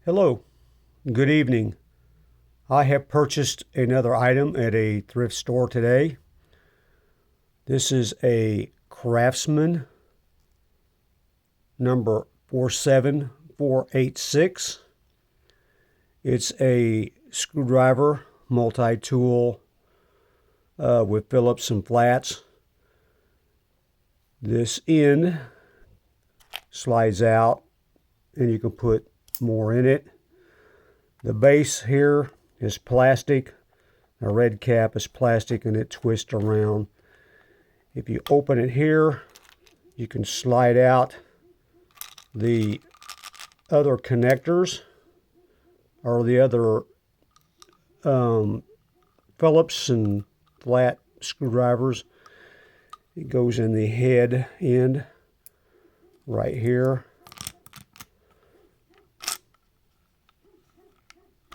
Hello, good evening. I have purchased another item at a thrift store today. This is a Craftsman number 47486. It's a screwdriver, multi-tool with Phillips and flats. This end slides out and you can put more in it. The base here is plastic. The red cap is plastic and it twists around. If you open it here, you can slide out the other connectors or the other Phillips and flat screwdrivers. It goes in the head end right here.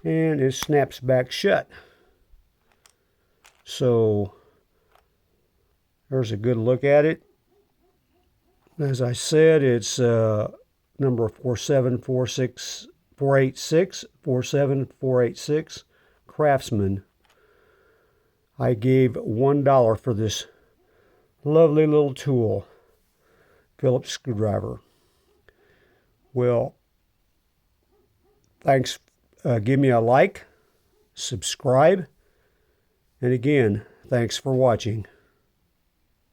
And it snaps back shut. So there's a good look at it. As I said, it's number 47486 Craftsman. I gave $1 for this lovely little tool, Phillips screwdriver. Well, thanks. Give me a like, subscribe, and again, thanks for watching.